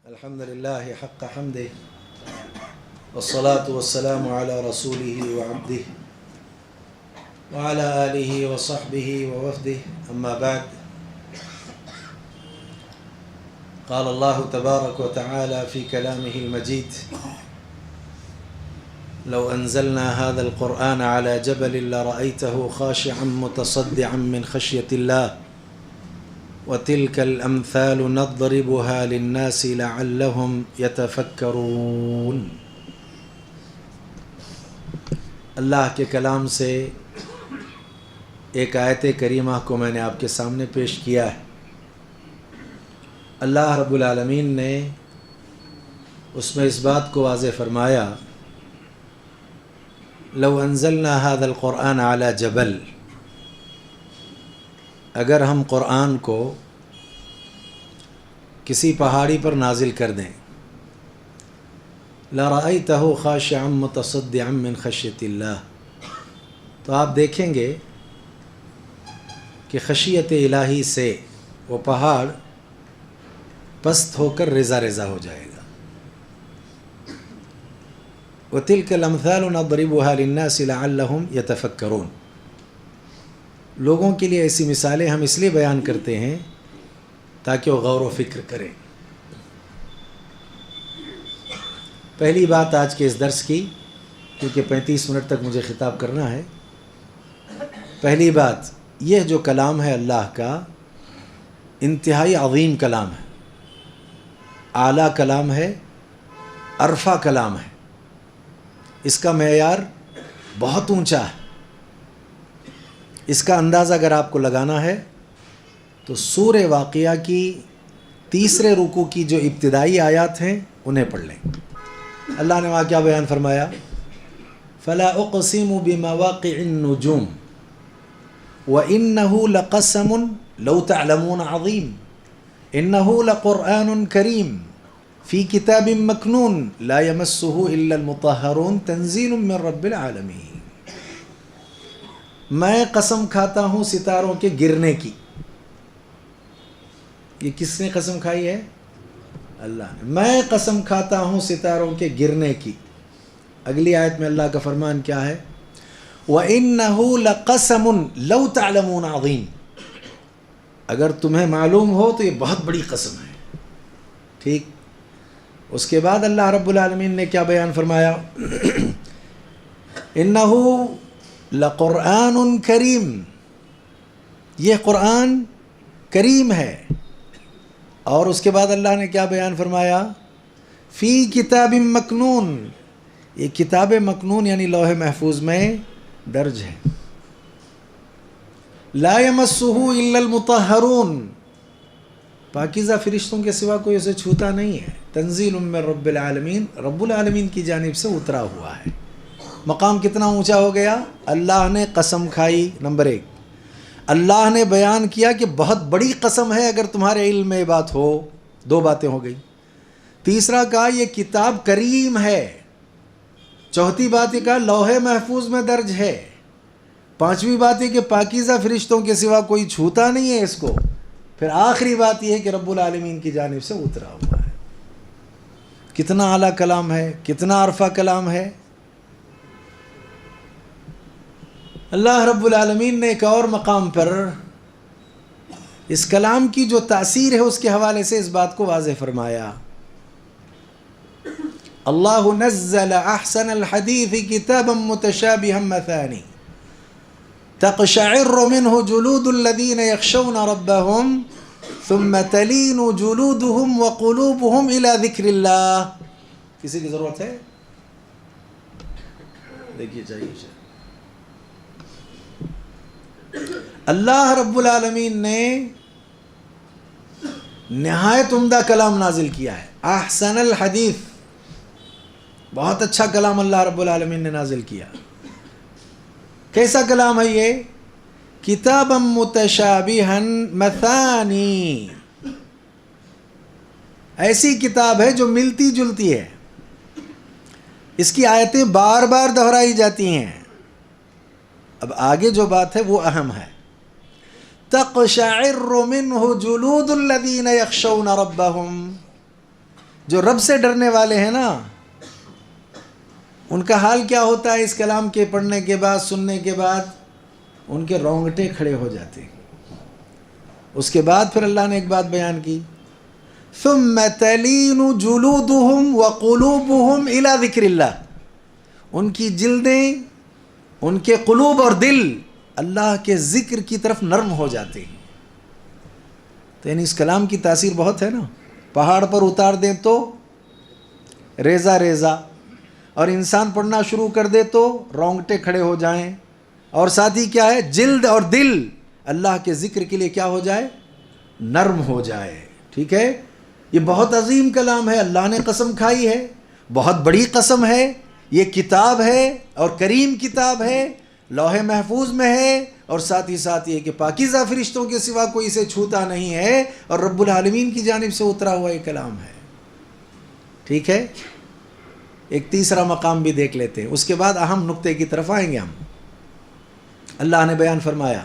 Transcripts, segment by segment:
الحمد لله حق حمده والصلاة والسلام على رسوله وعبده وعلى آله وصحبه ووفده أما بعد قال الله تبارك وتعالى في كلامه المجيد لو أنزلنا هذا القرآن على جبل لرأيته خاشعا متصدعا من خشية الله وتلك الأمثال نضربها للناس لعلهم يتفكرون۔ اللہ کے کلام سے ایک آیت کریمہ کو میں نے آپ کے سامنے پیش کیا ہے۔ اللہ رب العالمین نے اس میں اس بات کو واضح فرمایا لو انزلنا هذا القرآن على جبل، اگر ہم قرآن کو کسی پہاڑی پر نازل کر دیں لَرَأَيْتَهُ خَاشِعًا مُتَصَدِّعًا مِّن خَشْيَةِ اللَّهِ، تو آپ دیکھیں گے کہ خشیت الہی سے وہ پہاڑ پست ہو کر ریزہ ریزہ ہو جائے گا۔ وَتِلْكَ الْأَمْثَالُ نَضْرِبُهَا لِلنَّاسِ لَعَلَّهُمْ يَتَفَكَّرُونَ، لوگوں کے لیے ایسی مثالیں ہم اس لیے بیان کرتے ہیں تاکہ وہ غور و فکر کریں۔ پہلی بات آج کے اس درس کی، کیونکہ 35 منٹ تک مجھے خطاب کرنا ہے، پہلی بات یہ جو کلام ہے اللہ کا انتہائی عظیم کلام ہے، اعلیٰ کلام ہے، عرفہ کلام ہے، اس کا معیار بہت اونچا ہے۔ اس کا اندازہ اگر آپ کو لگانا ہے تو سورہ واقعہ کی تیسرے رکوع کی جو ابتدائی آیات ہیں انہیں پڑھ لیں۔ اللہ نے وہاں کیا بیان فرمایا؟ فَلَا أُقْسِمُ بِمَوَاقِعِ النُّجُومِ وَإِنَّهُ لَقَسَمٌ لَوْ تَعْلَمُونَ عَظِيمٌ إِنَّهُ لَقُرْآنٌ كَرِيمٌ فِي كِتَابٍ مَّكْنُونٍ لَا يَمَسُّهُ إِلَّا الْمُطَهَّرُونَ تَنزِيلٌ مِّن رَّبِّ الْعَالَمِينَ۔ میں قسم کھاتا ہوں ستاروں کے گرنے کی۔ یہ کس نے قسم کھائی ہے؟ اللہ نے۔ میں قسم کھاتا ہوں ستاروں کے گرنے کی۔ اگلی آیت میں اللہ کا فرمان کیا ہے؟ وَإِنَّهُ لَقَسَمٌ لَوْ تَعْلَمُونَ عَظِيمٌ، اگر تمہیں معلوم ہو تو یہ بہت بڑی قسم ہے۔ ٹھیک، اس کے بعد اللہ رب العالمین نے کیا بیان فرمایا؟ إِنَّهُ لَقُرْآنٌ کریم، یہ قرآن کریم ہے۔ اور اس کے بعد اللہ نے کیا بیان فرمایا؟ فی کتاب مکنون، یہ کتاب مکنون یعنی لوح محفوظ میں درج ہے۔ لا یمسہ الا المطہرون، پاکیزہ فرشتوں کے سوا کوئی اسے چھوتا نہیں ہے۔ تنزیل من رب العالمین، رب العالمین کی جانب سے اترا ہوا ہے۔ مقام کتنا اونچا ہو گیا؟ اللہ نے قسم کھائی، نمبر 1۔ اللہ نے بیان کیا کہ بہت بڑی قسم ہے اگر تمہارے علم میں یہ بات ہو، 2 باتیں ہو گئی۔ تیسرا کہا یہ کتاب کریم ہے۔ چوتھی بات یہ کہا لوح محفوظ میں درج ہے۔ پانچویں بات یہ کہ پاکیزہ فرشتوں کے سوا کوئی چھوتا نہیں ہے اس کو۔ پھر آخری بات یہ ہے کہ رب العالمین کی جانب سے اترا ہوا ہے۔ کتنا اعلیٰ کلام ہے، کتنا عرفہ کلام ہے۔ اللہ رب العالمین نے ایک اور مقام پر اس کلام کی جو تاثیر ہے اس کے حوالے سے اس بات کو واضح فرمایا۔ اللہ نزل احسن الحدیث کتابا متشابہا مثانی تقشعر منہ جلود الذین یخشون ربهم ثم تلین جلودهم وقلوبهم الى ذکر اللہ۔ کسی کی ضرورت ہے؟ دیکھیے چاہیے۔ اللہ رب العالمین نے نہایت عمدہ کلام نازل کیا ہے، احسن الحدیث، بہت اچھا کلام اللہ رب العالمین نے نازل کیا۔ کیسا کلام ہے یہ؟ کتابا متشابہا مثانی، ایسی کتاب ہے جو ملتی جلتی ہے، اس کی آیتیں بار بار دہرائی جاتی ہیں۔ اب آگے جو بات ہے وہ اہم ہے۔ تقشعر منه جلود الذين يخشون ربهم، جو رب سے ڈرنے والے ہیں نا، ان کا حال کیا ہوتا ہے اس کلام کے پڑھنے کے بعد، سننے کے بعد؟ ان کے رونگٹے کھڑے ہو جاتے ہیں۔ اس کے بعد پھر اللہ نے ایک بات بیان کی، ثم تلین جلودہم وقلوبہم الی ذکر اللہ، ان کی جلدیں، ان کے قلوب اور دل اللہ کے ذکر کی طرف نرم ہو جاتے ہیں۔ تو یعنی اس کلام کی تاثیر بہت ہے نا، پہاڑ پر اتار دیں تو ریزہ ریزہ، اور انسان پڑھنا شروع کر دے تو رونگٹے کھڑے ہو جائیں، اور ساتھ ہی کیا ہے، جلد اور دل اللہ کے ذکر کے لیے کیا ہو جائے، نرم ہو جائے۔ ٹھیک ہے، یہ بہت عظیم کلام ہے، اللہ نے قسم کھائی ہے، بہت بڑی قسم ہے، یہ کتاب ہے اور کریم کتاب ہے، لوح محفوظ میں ہے، اور ساتھ ہی ساتھ یہ کہ پاکیزہ فرشتوں کے سوا کوئی اسے چھوتا نہیں ہے، اور رب العالمین کی جانب سے اترا ہوا یہ کلام ہے۔ ٹھیک ہے، ایک تیسرا مقام بھی دیکھ لیتے ہیں، اس کے بعد اہم نقطے کی طرف آئیں گے ہم۔ اللہ نے بیان فرمایا،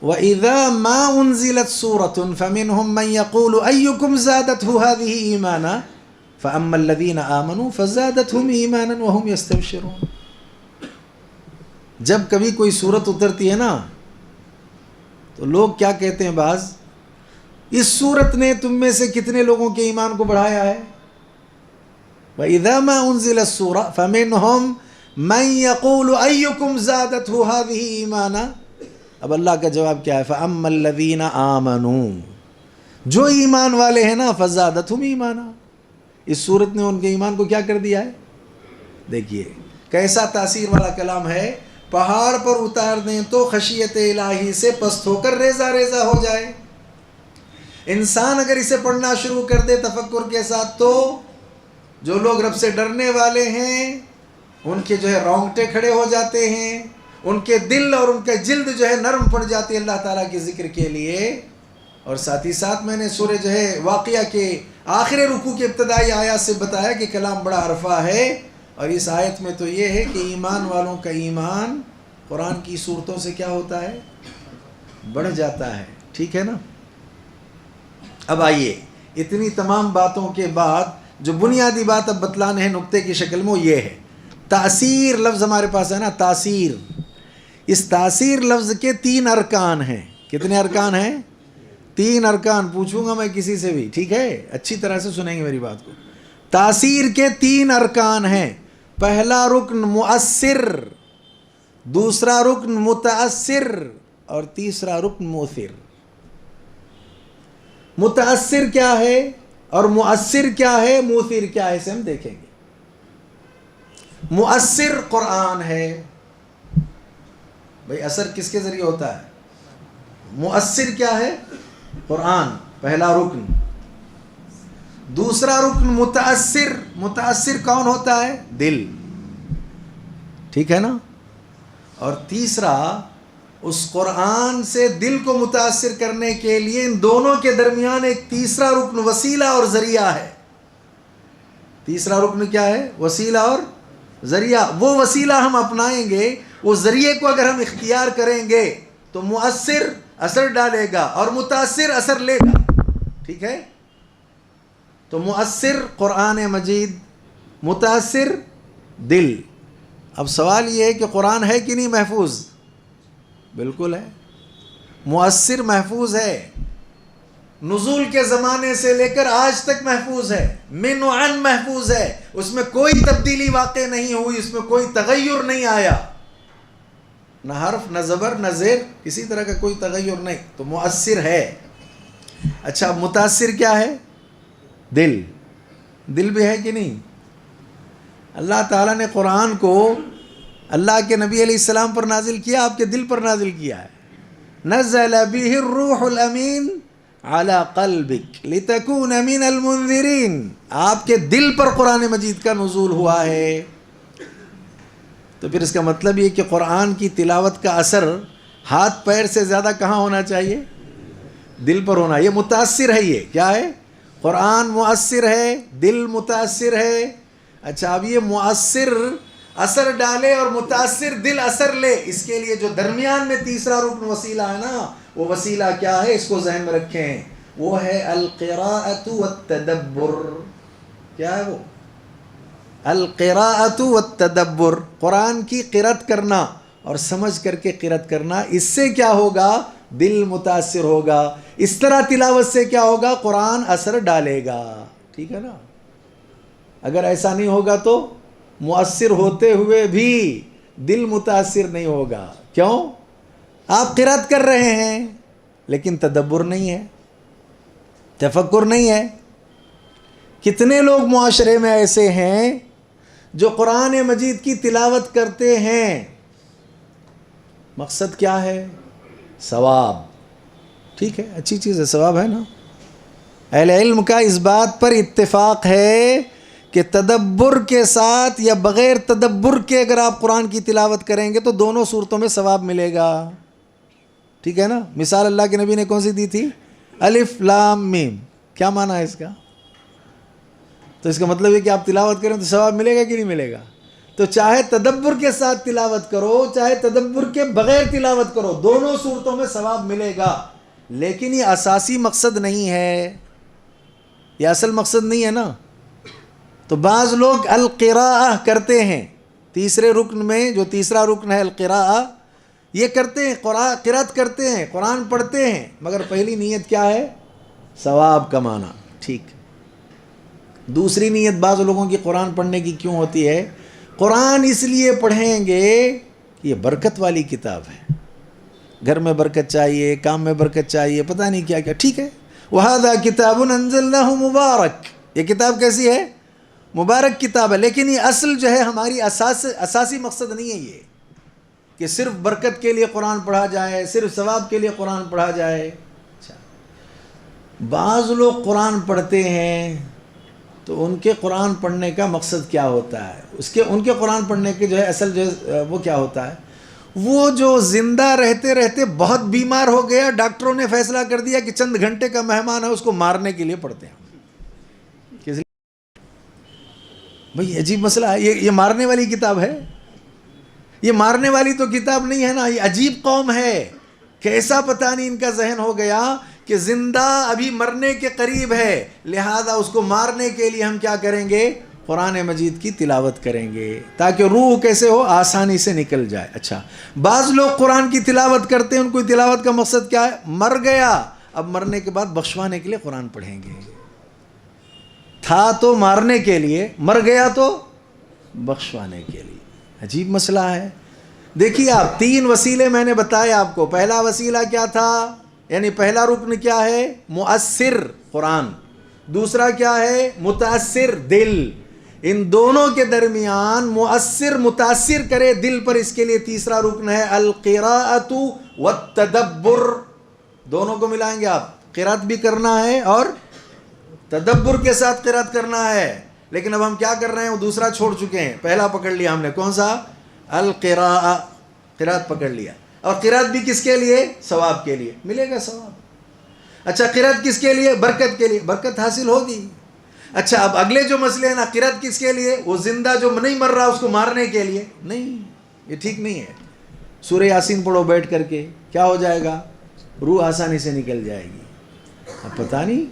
وَإِذَا مَا أُنزِلَتْ سُورَةٌ فَمِنْهُمْ مَنْ يَقُولُ أَيُّكُمْ زَادَتْهُ هَذِهِ إِيمَانًا فَأَمَّا الَّذِينَ آمَنُوا فَزَادَتْهُمْ إِيمَانًا وَهُمْ يَسْتَبْشِرُونَ۔ جب کبھی کوئی صورت اترتی ہے نا تو لوگ کیا کہتے ہیں، بعض، اس صورت نے تم میں سے کتنے لوگوں کے ایمان کو بڑھایا ہے؟ وَإِذَا مَا أُنزِلَتْ سُورَةٌ فَمِنْهُمْ مَنْ يَقُولُ أَيُّكُمْ زَادَتْهُ هَذِهِ إِيمَانًا۔ اب اللہ کا جواب کیا ہے، فَأَمَّا الَّذِينَ آمَنُوا، جو ایمان والے ہیں نا، فَزَادَتْهُمْ إِيمَانًا، اس صورت نے ان کے ایمان کو کیا کر دیا ہے۔ دیکھیے کیسا تاثیر والا کلام ہے، پہاڑ پر اتار دیں تو خشیت الہی سے پست ہو کر ریزہ ریزہ ہو جائے۔ انسان اگر اسے پڑھنا شروع کر دے تفکر کے ساتھ تو جو لوگ رب سے ڈرنے والے ہیں ان کے جو ہے رونگٹے کھڑے ہو جاتے ہیں، ان کے دل اور ان کے جلد جو ہے نرم پڑ جاتی ہے اللہ تعالیٰ کے ذکر کے لیے۔ اور ساتھ ہی ساتھ میں نے سورہ جو ہے واقعہ کے آخر رکوع کے ابتدائی آیات سے بتایا کہ کلام بڑا عرفہ ہے، اور اس آیت میں تو یہ ہے کہ ایمان والوں کا ایمان قرآن کی صورتوں سے کیا ہوتا ہے، بڑھ جاتا ہے۔ ٹھیک ہے نا۔ اب آئیے، اتنی تمام باتوں کے بعد جو بنیادی بات اب بتلانے ہیں نقطے کی شکل میں، وہ یہ ہے، تاثیر لفظ ہمارے پاس ہے نا، تاثیر۔ اس تاثیر لفظ کے 3 ارکان ہیں۔ کتنے ارکان ہیں؟ 3 ارکان۔ پوچھوں گا میں کسی سے بھی، ٹھیک ہے، اچھی طرح سے سنیں گے میری بات کو۔ تاثیر کے 3 ارکان ہیں۔ پہلا رکن مؤثر، دوسرا رکن متاثر، اور تیسرا رکن مؤثر۔ متاثر کیا ہے اور مؤثر کیا ہے، مؤثر کیا ہے، اسے ہم دیکھیں گے۔ مؤثر قرآن ہے۔ بھئی اثر کس کے ذریعے ہوتا ہے؟ مؤثر کیا ہے؟ قرآن، پہلا رکن۔ دوسرا رکن متاثر، متاثر کون ہوتا ہے؟ دل، ٹھیک ہے نا۔ اور تیسرا، اس قرآن سے دل کو متاثر کرنے کے لیے ان دونوں کے درمیان ایک تیسرا رکن وسیلہ اور ذریعہ ہے۔ تیسرا رکن کیا ہے؟ وسیلہ اور ذریعہ۔ وہ وسیلہ ہم اپنائیں گے، وہ ذریعے کو اگر ہم اختیار کریں گے تو مؤثر اثر ڈالے گا اور متاثر اثر لے گا، ٹھیک ہے۔ تو مؤثر قرآن مجید، متاثر دل۔ اب سوال یہ ہے کہ قرآن ہے کہ نہیں محفوظ؟ بالکل ہے، مؤثر محفوظ ہے، نزول کے زمانے سے لے کر آج تک محفوظ ہے، من و عن محفوظ ہے، اس میں کوئی تبدیلی واقع نہیں ہوئی، اس میں کوئی تغیر نہیں آیا، نہ حرف نہ زبر نہ زیر، کسی طرح کا کوئی تغیر نہیں، تو مؤثر ہے۔ اچھا، متاثر کیا ہے؟ دل۔ دل بھی ہے کہ نہیں؟ اللہ تعالیٰ نے قرآن کو اللہ کے نبی علیہ السلام پر نازل کیا، آپ کے دل پر نازل کیا ہے۔ نزل به الروح الامین علی قلبک لتکون من المنذرین، آپ کے دل پر قرآن مجید کا نزول ہوا ہے۔ تو پھر اس کا مطلب یہ کہ قرآن کی تلاوت کا اثر ہاتھ پیر سے زیادہ کہاں ہونا چاہیے؟ دل پر ہونا۔ یہ متاثر ہے، یہ کیا ہے؟ قرآن مؤثر ہے، دل متاثر ہے۔ اچھا، اب یہ مؤثر اثر ڈالے اور متاثر دل اثر لے، اس کے لیے جو درمیان میں تیسرا رکن وسیلہ ہے نا، وہ وسیلہ کیا ہے؟ اس کو ذہن میں رکھیں، وہ ہے القراءۃ والتدبر۔ کیا ہے وہ؟ القراءۃ والتدبر، قرآن کی قرأت کرنا اور سمجھ کر کے قرأت کرنا، اس سے کیا ہوگا؟ دل متاثر ہوگا. اس طرح تلاوت سے کیا ہوگا؟ قرآن اثر ڈالے گا. ٹھیک ہے نا؟ اگر ایسا نہیں ہوگا تو مؤثر ہوتے ہوئے بھی دل متاثر نہیں ہوگا. کیوں؟ آپ قرأت کر رہے ہیں لیکن تدبر نہیں ہے، تفکر نہیں ہے. کتنے لوگ معاشرے میں ایسے ہیں جو قرآن مجید کی تلاوت کرتے ہیں، مقصد کیا ہے؟ ثواب. ٹھیک ہے، اچھی چیز ہے، ثواب ہے نا. اہل علم کا اس بات پر اتفاق ہے کہ تدبر کے ساتھ یا بغیر تدبر کے اگر آپ قرآن کی تلاوت کریں گے تو دونوں صورتوں میں ثواب ملے گا. ٹھیک ہے نا؟ مثال اللہ کے نبی نے کون سی دی تھی؟ الف لام میم. کیا معنی ہے اس کا؟ تو اس کا مطلب ہے کہ آپ تلاوت کریں تو ثواب ملے گا کہ نہیں ملے گا؟ تو چاہے تدبر کے ساتھ تلاوت کرو چاہے تدبر کے بغیر تلاوت کرو، دونوں صورتوں میں ثواب ملے گا. لیکن یہ اساسی مقصد نہیں ہے، یہ اصل مقصد نہیں ہے نا. تو بعض لوگ القراءہ کرتے ہیں، تیسرے رکن میں جو تیسرا رکن ہے القراءہ، یہ کرتے ہیں، قرأت کرتے ہیں، قرآن پڑھتے ہیں، مگر پہلی نیت کیا ہے؟ ثواب کمانا. ٹھیک. دوسری نیت بعض لوگوں کی قرآن پڑھنے کی کیوں ہوتی ہے؟ قرآن اس لیے پڑھیں گے کہ یہ برکت والی کتاب ہے، گھر میں برکت چاہیے، کام میں برکت چاہیے، پتہ نہیں کیا کیا. ٹھیک ہے. وَهَذَا كِتَابٌ أَنزَلْنَاهُ مُبَارَكٌ، یہ کتاب کیسی ہے؟ مبارک کتاب ہے. لیکن یہ اصل جو ہے ہماری اساسی مقصد نہیں ہے یہ کہ صرف برکت کے لیے قرآن پڑھا جائے، صرف ثواب کے لیے قرآن پڑھا جائے. اچھا، بعض لوگ قرآن پڑھتے ہیں تو ان کے قرآن پڑھنے کا مقصد کیا ہوتا ہے؟ ان کے قرآن پڑھنے کے جو ہے اصل جو ہے وہ کیا ہوتا ہے؟ وہ جو زندہ رہتے رہتے بہت بیمار ہو گیا، ڈاکٹروں نے فیصلہ کر دیا کہ چند گھنٹے کا مہمان ہے، اس کو مارنے کے لیے پڑھتے ہیں. کس لیے؟ بھئی عجیب مسئلہ ہے. یہ مارنے والی کتاب ہے؟ یہ مارنے والی تو کتاب نہیں ہے نا. یہ عجیب قوم ہے، کیسا پتہ نہیں ان کا ذہن ہو گیا کہ زندہ ابھی مرنے کے قریب ہے، لہذا اس کو مارنے کے لیے ہم کیا کریں گے؟ قرآن مجید کی تلاوت کریں گے تاکہ روح کیسے ہو؟ آسانی سے نکل جائے. اچھا، بعض لوگ قرآن کی تلاوت کرتے ہیں، ان کو تلاوت کا مقصد کیا ہے؟ مر گیا، اب مرنے کے بعد بخشوانے کے لیے قرآن پڑھیں گے. تھا تو مارنے کے لیے، مر گیا تو بخشوانے کے لیے. عجیب مسئلہ ہے. دیکھیے آپ، 3 وسیلے میں نے بتائے آپ کو. پہلا وسیلہ کیا تھا؟ یعنی پہلا رکن کیا ہے؟ مؤثر قرآن. دوسرا کیا ہے؟ متاثر دل. ان دونوں کے درمیان مؤثر متاثر کرے دل پر، اس کے لیے تیسرا رکن ہے القراءۃ والتدبر. دونوں کو ملائیں گے آپ، قرأت بھی کرنا ہے اور تدبر کے ساتھ قرأت کرنا ہے. لیکن اب ہم کیا کر رہے ہیں؟ وہ دوسرا چھوڑ چکے ہیں، پہلا پکڑ لیا ہم نے. کون سا؟ القراءہ، قرأت پکڑ لیا. اور قرأت بھی کس کے لیے؟ ثواب کے لیے. ملے گا ثواب. اچھا، قرأت کس کے لیے؟ برکت کے لیے. برکت حاصل ہوگی. اچھا، اب اگلے جو مسئلے ہیں نا، قرأت کس کے لیے؟ وہ زندہ جو نہیں مر رہا اس کو مارنے کے لیے. نہیں، یہ ٹھیک نہیں ہے. سورہ یاسین پڑھو بیٹھ کر کے، کیا ہو جائے گا؟ روح آسانی سے نکل جائے گی. اب پتہ نہیں،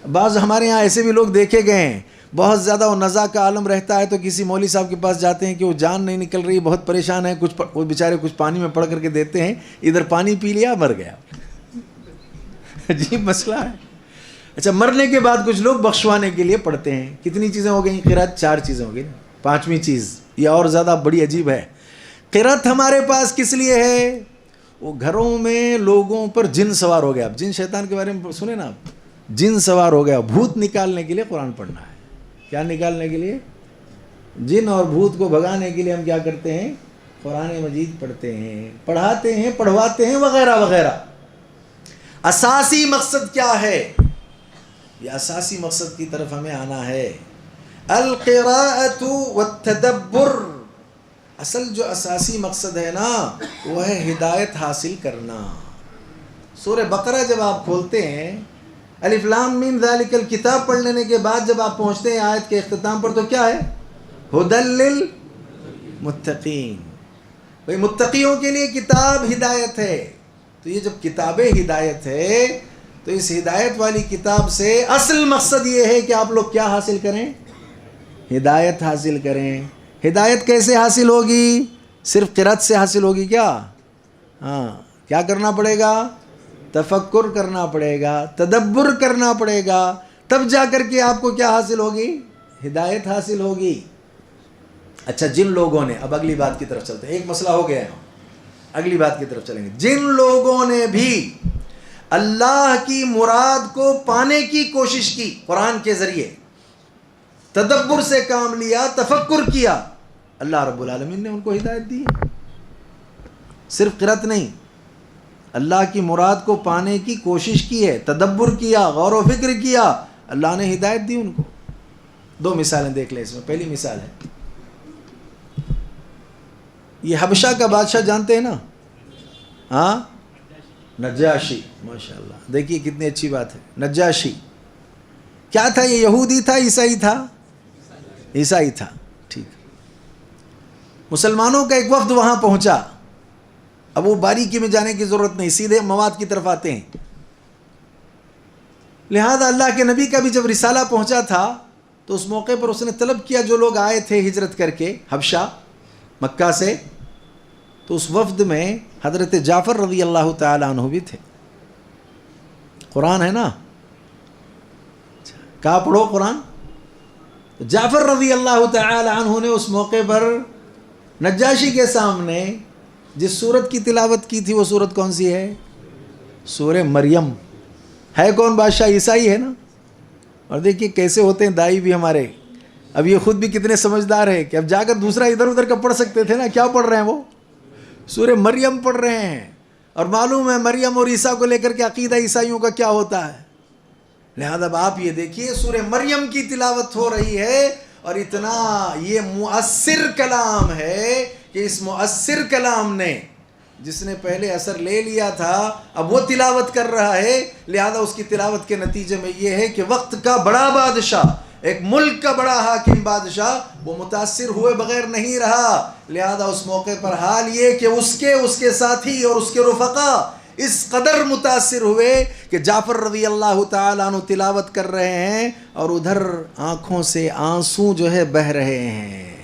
بعض ہمارے ہاں ایسے بھی لوگ دیکھے گئے ہیں، بہت زیادہ وہ نزا کا عالم رہتا ہے تو کسی مولوی صاحب کے پاس جاتے ہیں کہ وہ جان نہیں نکل رہی، بہت پریشان ہے. وہ بیچارے کچھ پانی میں پڑھ کر کے دیتے ہیں، ادھر پانی پی لیا، مر گیا. عجیب مسئلہ ہے. اچھا، مرنے کے بعد کچھ لوگ بخشوانے کے لیے پڑھتے ہیں. کتنی چیزیں ہو گئیں؟ قرأت 4 چیزیں ہو گئی. 5ویں چیز یہ اور زیادہ بڑی عجیب ہے. قرأت ہمارے پاس کس لیے ہے؟ وہ گھروں میں لوگوں پر جن سوار ہو گیا. اب جن شیطان کے بارے میں سنیں نا آپ، جن سوار ہو گیا، بھوت نکالنے کے لیے قرآن پڑھنا ہے. کیا نکالنے کے لیے؟ جن اور بھوت کو بھگانے کے لیے ہم کیا کرتے ہیں؟ قرآن مجید پڑھتے ہیں، پڑھاتے ہیں، پڑھواتے ہیں، وغیرہ وغیرہ. اساسی مقصد کیا ہے؟ یہ اساسی مقصد کی طرف ہمیں آنا ہے. القراءۃ والتدبر. اصل جو اساسی مقصد ہے نا، وہ ہے ہدایت حاصل کرنا. سورہ بقرہ جب آپ کھولتے ہیں، الف لام میم ذالک الکتاب پڑھ لینے کے بعد جب آپ پہنچتے ہیں آیت کے اختتام پر تو کیا ہے؟ ھدی للمتقین. بھئی متقیوں کے لیے کتاب ہدایت ہے. تو یہ جب کتاب ہدایت ہے تو اس ہدایت والی کتاب سے اصل مقصد یہ ہے کہ آپ لوگ کیا حاصل کریں؟ ہدایت حاصل کریں۔ ہدایت کیسے حاصل ہوگی؟ صرف قرأت سے حاصل ہوگی کیا؟ ہاں، کیا کرنا پڑے گا؟ تفکر کرنا پڑے گا، تدبر کرنا پڑے گا، تب جا کر کے آپ کو کیا حاصل ہوگی؟ ہدایت حاصل ہوگی۔ اچھا، جن لوگوں نے، اب اگلی بات کی طرف چلتے ہیں، ایک مسئلہ ہو گیا ہے، اگلی بات کی طرف چلیں گے۔ جن لوگوں نے بھی اللہ کی مراد کو پانے کی کوشش کی قرآن کے ذریعے، تدبر سے کام لیا، تفکر کیا، اللہ رب العالمین نے ان کو ہدایت دی۔ صرف قرأت نہیں، اللہ کی مراد کو پانے کی کوشش کی ہے، تدبر کیا، غور و فکر کیا، اللہ نے ہدایت دی ان کو۔ دو مثالیں دیکھ لیں اس میں۔ پہلی مثال ہے، یہ حبشہ کا بادشاہ جانتے ہیں نا؟ ہاں، نجاشی، ماشاءاللہ، دیکھیے کتنی اچھی بات ہے۔ نجاشی کیا تھا؟ یہ یہودی تھا، عیسائی تھا؟ عیسائی تھا، ٹھیک۔ مسلمانوں کا ایک وفد وہاں پہنچا۔ اب وہ باریکی میں جانے کی ضرورت نہیں، سیدھے مواد کی طرف آتے ہیں۔ لہذا اللہ کے نبی کا بھی جب رسالہ پہنچا تھا تو اس موقع پر اس نے طلب کیا، جو لوگ آئے تھے ہجرت کر کے حبشہ مکہ سے، تو اس وفد میں حضرت جعفر رضی اللہ تعالی عنہ بھی تھے۔ قرآن ہے نا، کہا پڑھو قرآن۔ جعفر رضی اللہ تعالی عنہ نے اس موقع پر نجاشی کے سامنے جس سورت کی تلاوت کی تھی، وہ سورت کون سی ہے؟ سورہ مریم۔ ہے کون بادشاہ؟ عیسائی ہے نا۔ اور دیکھیے کیسے ہوتے ہیں دائی بھی ہمارے، اب یہ خود بھی کتنے سمجھدار ہے کہ اب جا کر دوسرا ادھر ادھر کا پڑھ سکتے تھے نا۔ کیا پڑھ رہے ہیں وہ؟ سورہ مریم پڑھ رہے ہیں، اور معلوم ہے مریم اور عیسیٰ کو لے کر کے عقیدہ عیسائیوں کا کیا ہوتا ہے۔ لہذا اب آپ یہ دیکھیے سورہ مریم کی تلاوت ہو رہی ہے، اور اتنا یہ مؤثر کلام ہے کہ اس مؤثر کلام نے، جس نے پہلے اثر لے لیا تھا، اب وہ تلاوت کر رہا ہے۔ لہذا اس کی تلاوت کے نتیجے میں یہ ہے کہ وقت کا بڑا بادشاہ، ایک ملک کا بڑا حاکم بادشاہ، وہ متاثر ہوئے بغیر نہیں رہا۔ لہذا اس موقع پر حال یہ کہ اس کے ساتھی اور اس کے رفقا اس قدر متاثر ہوئے کہ جعفر رضی اللہ تعالیٰ عنہ تلاوت کر رہے ہیں اور ادھر آنکھوں سے آنسو جو ہے بہہ رہے ہیں۔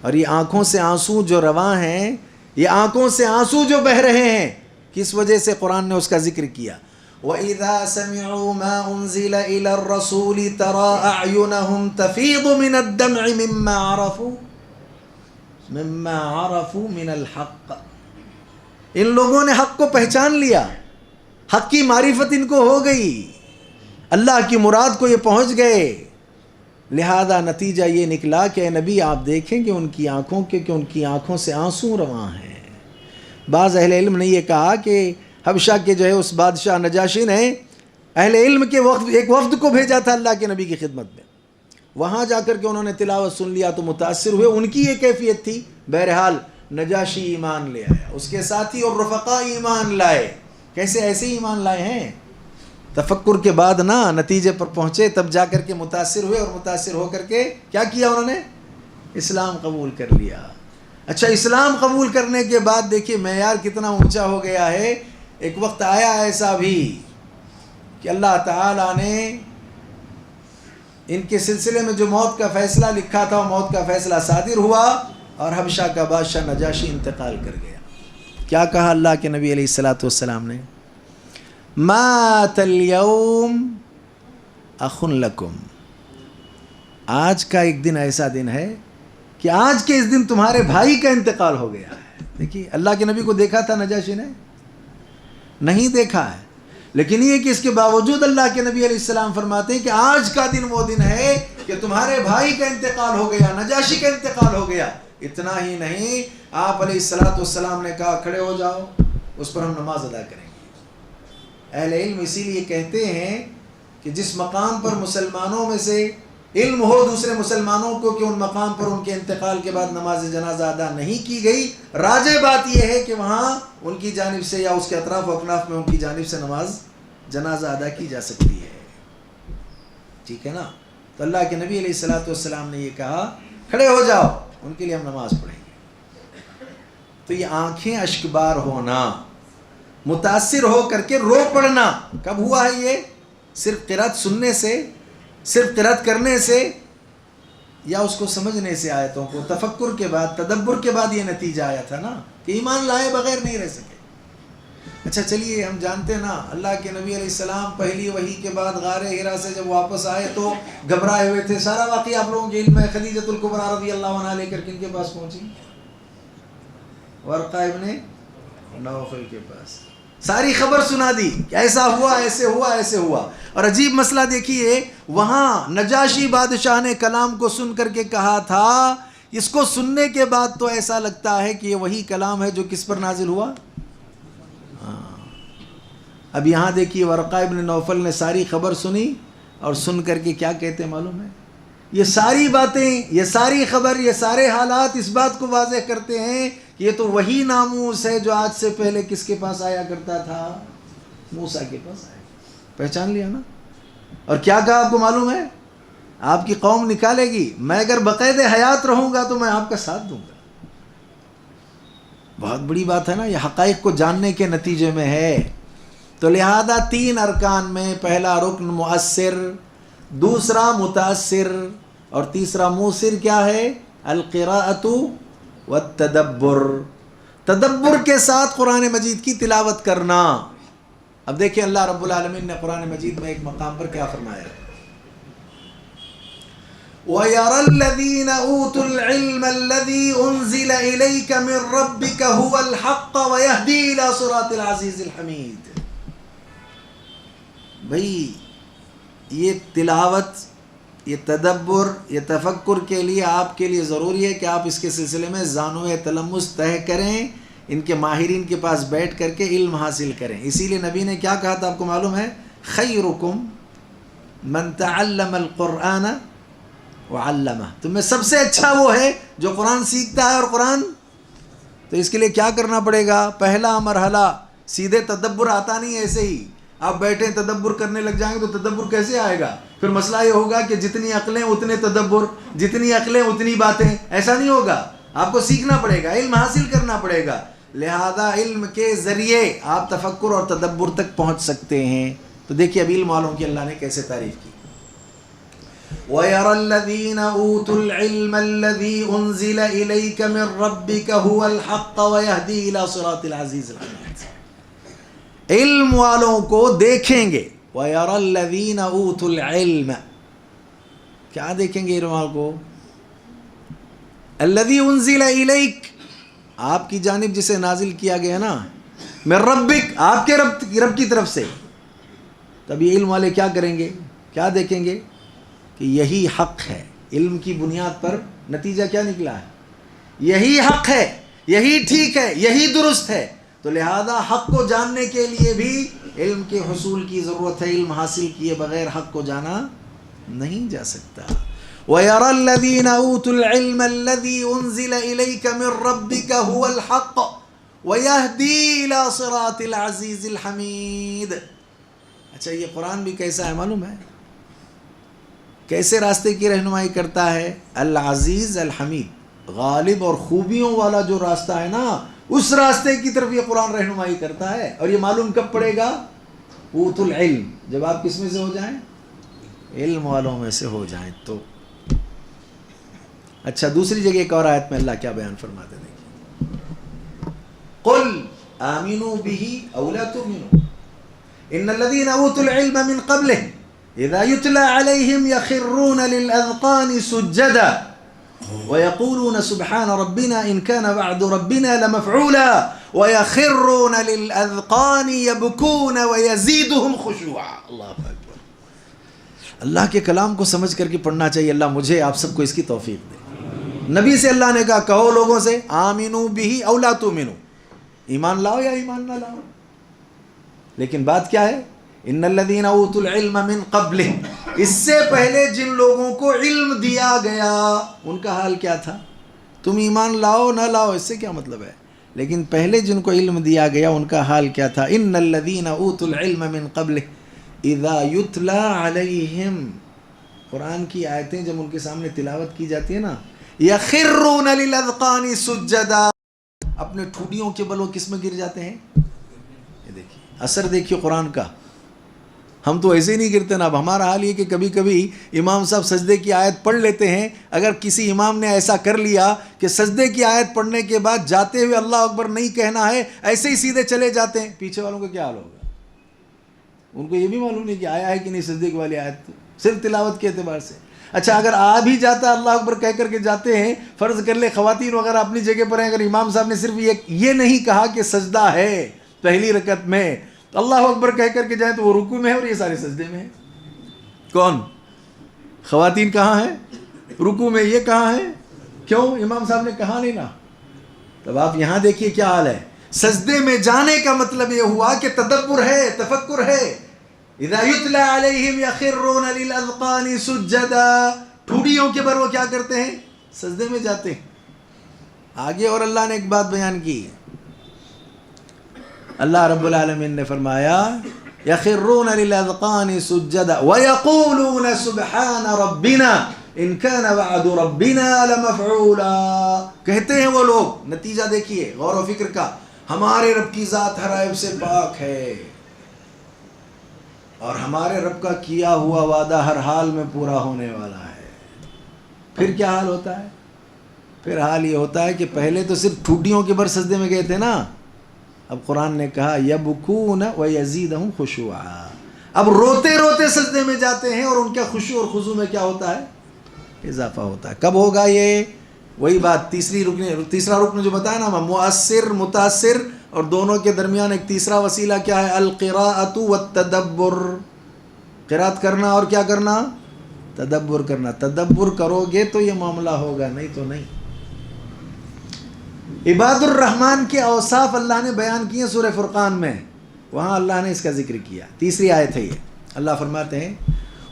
اور یہ آنکھوں سے آنسو جو رواں ہیں، یہ آنکھوں سے آنسو جو بہہ رہے ہیں، کس وجہ سے؟ قرآن نے اس کا ذکر کیا۔ وَإِذَا سَمِعُوا مَا أُنزِلَ إِلَى الرَّسُولِ تَرَىٰ أَعْيُنَهُمْ تَفِيضُ مِنَ الدَّمْعِ مِمَّا عَرَفُوا مِنَ الْحَقِّ۔ ان لوگوں نے حق کو پہچان لیا، حق کی معرفت ان کو ہو گئی، اللہ کی مراد کو یہ پہنچ گئے۔ لہذا نتیجہ یہ نکلا کہ اے نبی آپ دیکھیں کہ ان کی آنکھوں سے آنسو رواں ہیں۔ بعض اہل علم نے یہ کہا کہ حبشہ کے جو ہے اس بادشاہ نجاشی نے اہل علم کے ایک وفد کو بھیجا تھا اللہ کے نبی کی خدمت میں۔ وہاں جا کر کے انہوں نے تلاوت سن لیا تو متاثر ہوئے، ان کی یہ کیفیت تھی۔ بہرحال نجاشی ایمان لے آیا، اس کے ساتھی اور رفقا ایمان لائے۔ کیسے؟ ایسے ایمان لائے ہیں، تفکر کے بعد نا نتیجے پر پہنچے، تب جا کر کے متاثر ہوئے، اور متاثر ہو کر کے کیا کیا انہوں نے؟ اسلام قبول کر لیا۔ اچھا، اسلام قبول کرنے کے بعد دیکھیے معیار کتنا اونچا ہو گیا ہے۔ ایک وقت آیا ایسا بھی کہ اللہ تعالیٰ نے ان کے سلسلے میں جو موت کا فیصلہ لکھا تھا، وہ موت کا فیصلہ صادر ہوا، اور حبشہ کا بادشاہ نجاشی انتقال کر گیا۔ کیا کہا اللہ کے نبی علیہ الصلوۃ والسلام نے؟ مات اليوم اخ لکم، آج کا ایک دن ایسا دن ہے کہ آج کے اس دن تمہارے بھائی کا انتقال ہو گیا ہے۔ دیکھیے اللہ کے نبی کو دیکھا تھا نجاشی نے؟ نہیں دیکھا ہے، لیکن یہ کہ اس کے باوجود اللہ کے نبی علیہ السلام فرماتے ہیں کہ آج کا دن وہ دن ہے کہ تمہارے بھائی کا انتقال ہو گیا، نجاشی کا انتقال ہو گیا۔ اتنا ہی نہیں، آپ علیہ الصلوۃ والسلام نے کہا کھڑے ہو جاؤ، اس پر ہم نماز ادا کریں گے۔ اہل علم اسی لیے کہتے ہیں کہ جس مقام پر مسلمانوں میں سے علم ہو دوسرے مسلمانوں کو کہ ان مقام پر ان کے انتقال کے بعد نماز جنازہ ادا نہیں کی گئی، راجح بات یہ ہے کہ وہاں ان کی جانب سے یا اس کے اطراف و اکناف میں ان کی جانب سے نماز جنازہ ادا کی جا سکتی ہے۔ ٹھیک ہے نا؟ تو اللہ کے نبی علیہ الصلوۃ والسلام نے یہ کہا کھڑے ہو جاؤ، ان کے لیے ہم نماز پڑھیں گے۔ تو یہ آنکھیں اشکبار ہونا، متاثر ہو کر کے رو پڑنا کب ہوا ہے؟ یہ صرف قرأت سننے سے، صرف قرأت کرنے سے، یا اس کو سمجھنے سے، آیتوں کو تفکر کے بعد، تدبر کے بعد یہ نتیجہ آیا تھا نا کہ ایمان لائے بغیر نہیں رہ سکے۔ اچھا چلیے، ہم جانتے ہیں نا اللہ کے نبی علیہ السلام پہلی وحی کے بعد غار حرا سے جب واپس آئے تو گھبرائے ہوئے تھے، سارا واقعہ آپ لوگوں کے علم ہے۔ خدیجۃ الکبریٰ رضی اللہ عنہا لے کر کن کے پاس پہنچی؟ ورقہ ابن نوفل کے پاس، ساری خبر سنا دی کہ ایسا ہوا، ایسے ہوا، ایسے ہوا۔ اور عجیب مسئلہ دیکھیے، وہاں نجاشی بادشاہ نے کلام کو سن کر کے کہا تھا، اس کو سننے کے بعد تو ایسا لگتا ہے کہ یہ وہی کلام ہے جو کس پر نازل ہوا۔ اب یہاں دیکھیے ورقہ ابن نوفل نے ساری خبر سنی اور سن کر کے کیا کہتے ہیں معلوم ہے؟ یہ ساری باتیں، یہ ساری خبر، یہ سارے حالات اس بات کو واضح کرتے ہیں کہ یہ تو وہی ناموس ہے جو آج سے پہلے کس کے پاس آیا کرتا تھا؟ موسیٰ کے پاس آیا۔ پہچان لیا نا؟ اور کیا کہا آپ کو معلوم ہے؟ آپ کی قوم نکالے گی، میں اگر بقید حیات رہوں گا تو میں آپ کا ساتھ دوں گا۔ بہت بڑی بات ہے نا، یہ حقائق کو جاننے کے نتیجے میں ہے۔ تو لہذا 3 ارکان میں پہلا رکن مؤثر، دوسرا متاثر، اور تیسرا موثر کیا ہے؟ القراءۃ والتدبر، تدبر کے ساتھ قرآن مجید کی تلاوت کرنا۔ اب دیکھیں اللہ رب العالمین نے قرآن مجید میں ایک مقام پر کیا فرمایا ہے؟ وَيَرَى الَّذِينَ أُوتُوا الْعِلْمَ الَّذِي أُنزِلَ إِلَيْكَ مِن رَّبِّكَ هُوَ الْحَقَّ وَيَهْدِي إِلَى صِرَاطِ الْعَزِيزِ الْحَمِيدِ۔ بھئی یہ تلاوت، یہ تدبر، یہ تفکر کے لیے آپ کے لیے ضروری ہے کہ آپ اس کے سلسلے میں زانو تلمس طے کریں، ان کے ماہرین کے پاس بیٹھ کر کے علم حاصل کریں۔ اسی لیے نبی نے کیا کہا تھا آپ کو معلوم ہے؟ خیرکم من تعلم القرآن وعلمہ، تم میں سب سے اچھا وہ ہے جو قرآن سیکھتا ہے اور قرآن۔ تو اس کے لیے کیا کرنا پڑے گا؟ پہلا مرحلہ، سیدھے تدبر آتا نہیں ایسے ہی، آپ بیٹھیں تدبر کرنے لگ جائیں گے تو تدبر کیسے آئے گا؟ پھر مسئلہ یہ ہوگا کہ جتنی عقلیں اتنے تدبر، جتنی عقلیں اتنی باتیں، ایسا نہیں ہوگا۔ آپ کو سیکھنا پڑے گا، علم حاصل کرنا پڑے گا، لہذا علم کے ذریعے آپ تفکر اور تدبر تک پہنچ سکتے ہیں۔ تو دیکھیے اب علم والوں کی اللہ نے کیسے تعریف کی۔ وَيَرَى الَّذِينَ أُوتُوا الْعِلْمَ الَّذِي أُنزِلَ إِلَيْكَ مِن رَّبِّكَ هُوَ الْحَقَّ وَيَهْدِي إِلَى صِرَاطِ الْعَزِيزِ الْحَمِيدِ۔ علم والوں کو دیکھیں گے، وَيَرَى الَّذِينَ أُوتُوا الْعِلْمَ، کیا دیکھیں گے علم والوں کو؟ الَّذِي أُنزِلَ إِلَيْكَ، آپ کی جانب جسے نازل کیا گیا نا، مِن رَّبِّكَ، آپ کے رب کی طرف سے۔ تب یہ علم والے کیا کریں گے؟ کیا دیکھیں گے؟ کہ یہی حق ہے۔ علم کی بنیاد پر نتیجہ کیا نکلا ہے؟ یہی حق ہے، یہی ٹھیک ہے، یہی درست ہے۔ تو لہذا حق کو جاننے کے لیے بھی علم کے حصول کی ضرورت ہے، علم حاصل کیے بغیر حق کو جانا نہیں جا سکتا۔ وَيَرَى الَّذِينَ أُوتُوا الْعِلْمَ الَّذِي أُنزِلَ إِلَيْكَ مِن رَّبِّكَ هُوَ الْحَقُّ وَيَهْدِي إِلَى صِرَاطِ الْعَزِيزِ الْحَمِيدِ۔ اچھا یہ قرآن بھی کیسا ہے معلوم ہے؟ کیسے راستے کی رہنمائی کرتا ہے؟ العزیز الحمید، غالب اور خوبیوں والا جو راستہ ہے نا، اس راستے کی طرف یہ قرآن رہنمائی کرتا ہے۔ اور یہ معلوم کب پڑے گا؟ اوت العلم، جب آپ کس میں سے ہو جائیں؟ علم والوں میں سے ہو جائیں تو۔ اچھا دوسری جگہ ایک اور آیت میں اللہ کیا بیان فرماتے ہیں؟ قل آمنوا به او لا تؤمنوا ان الذين اوتوا العلم من قبله اذا يتلى عليهم يخرون للاذقان سجدا ويقولون سبحان ربنا ان كان وعد ربنا لمفعولا ويخرون للاذقان يبكون ويزيدهم خشوعا۔ اللہ اکبر، اللہ کے کلام کو سمجھ کر کے پڑھنا چاہیے۔ اللہ مجھے آپ سب کو اس کی توفیق دے۔ نبی سے اللہ نے کہا کہو لوگوں سے آمنو به او لا تؤمنو، ایمان لاؤ یا ایمان نہ لاؤ، لیکن بات کیا ہے؟ ان الذین اوتوا العلم من قبل، اس سے پہلے جن لوگوں کو علم دیا گیا ان کا حال کیا تھا؟ تم ایمان لاؤ نہ لاؤ اس سے کیا مطلب ہے، لیکن پہلے جن کو علم دیا گیا ان کا حال کیا تھا؟ ان الذین اوتوا العلم من قبل اذا یتلی علیہم، قرآن کی آیتیں جب ان کے سامنے تلاوت کی جاتی ہے نا، یخرون للاذقان سجدا، اپنے ٹھوڈیوں کے بلوں کس میں گر جاتے ہیں؟ دیکھیے اثر دیکھیے قرآن کا. ہم تو ایسے ہی نہیں کرتے نا. اب ہمارا حال یہ کہ کبھی کبھی امام صاحب سجدے کی آیت پڑھ لیتے ہیں. اگر کسی امام نے ایسا کر لیا کہ سجدے کی آیت پڑھنے کے بعد جاتے ہوئے اللہ اکبر نہیں کہنا ہے, ایسے ہی سیدھے چلے جاتے ہیں, پیچھے والوں کا کیا حال ہوگا؟ ان کو یہ بھی معلوم نہیں کہ آیا ہے کہ نہیں سجدے کی والی آیت, صرف تلاوت کے اعتبار سے. اچھا اگر آ بھی جاتا اللہ اکبر کہہ کر کے جاتے ہیں, فرض کر لے خواتین وغیرہ اپنی جگہ پر ہیں, اگر امام صاحب نے صرف یہ نہیں کہا کہ سجدہ ہے پہلی رکعت میں, تو اللہ اکبر کہہ کر کے جائیں تو وہ رکوع میں ہے اور یہ سارے سجدے میں ہیں. کون؟ خواتین کہاں ہیں؟ رکوع میں. یہ کہاں ہے؟ کیوں؟ امام صاحب نے کہا نہیں نا. تب آپ یہاں دیکھیے کیا حال ہے. سجدے میں جانے کا مطلب یہ ہوا کہ تدبر ہے, تفکر ہے. اذا یتلی علیہم یخرون للاذقان سجدا, ٹھوڑیوں کے بر وہ کیا کرتے ہیں؟ سجدے میں جاتے ہیں. آگے اور اللہ نے ایک بات بیان کی. اللہ رب العالمین نے فرمایا یخرون للاذقان سجدا ویقولون سبحان ربنا ان کان وعد ربنا لمفعولا. کہتے ہیں وہ لوگ, نتیجہ دیکھیے غور و فکر کا, ہمارے رب کی ذات ہر عیب سے پاک ہے اور ہمارے رب کا کیا ہوا وعدہ ہر حال میں پورا ہونے والا ہے. پھر کیا حال ہوتا ہے؟ پھر حال یہ ہوتا ہے کہ پہلے تو صرف ٹھوٹیوں کے بر سجدے میں گئے تھے نا, اب قرآن نے کہا یبکون ویزیدہم خشوعا, اب روتے روتے سجدے میں جاتے ہیں اور ان کے خشوع اور خضوع میں کیا ہوتا ہے؟ اضافہ ہوتا ہے. کب ہوگا یہ؟ وہی بات تیسرا رکن جو بتایا نا, مؤثر متاثر, اور دونوں کے درمیان ایک تیسرا وسیلہ کیا ہے؟ القراءۃ والتدبر. قرات کرنا اور کیا کرنا؟ تدبر کرنا. تدبر کرو گے تو یہ معاملہ ہوگا, نہیں تو نہیں. عباد الرحمن کے اوصاف اللہ نے بیان کیے سورہ فرقان میں, وہاں اللہ نے اس کا ذکر کیا. تیسری آیت ہے یہ. اللہ فرماتے ہیں